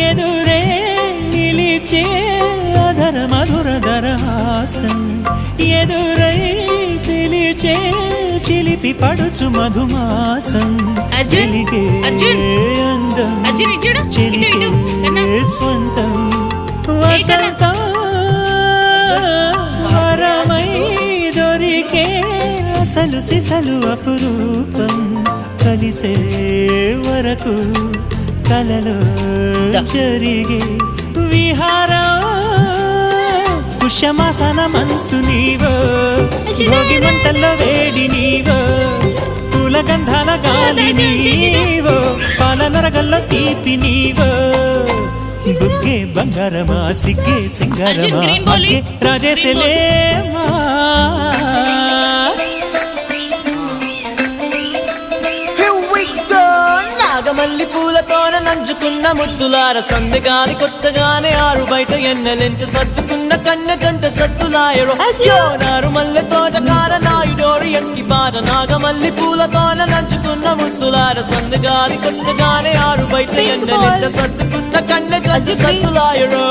ఎదురే నిలిచే అధర మధుర దరహాసం ఎదురై పిలిచే చిలిపి పడుచు మధుమాసం వెలిగే అందం చెలికే స్వంతం వసంతం వరమై దొరికే అసలు సిసలు అపురూపం కలిసే వరకు కలలో జరిగే విహారం పుష్యమాసన మనసు నీవో భోగి మంటల్లో వేడి నీవో పూల గంధాల గాలి నీవో పాల నరగల్లో తీపి నీవో బుగ్గే బంగారమా సిగ్గే సింగారమా అగ్గే రాజేశలేమా నాగమల్లి పూలతోన నంచుకున్న ముద్దులార సందెగాని కొత్తగానే ఆరు బయట ఎన్నెలెంట సర్దుకున్న కన్నె జంట సత్తులాయరు నారు మల్లె తోట కార నాయుడోరు ఎక్కి పాట నాగమల్లి పూలతోన నంచుకున్న ముద్దులార సందెగాని కొత్తగానే ఆరు బయట ఎన్నెలెంట సర్దుకున్న కన్నె జంట సత్తులాయరు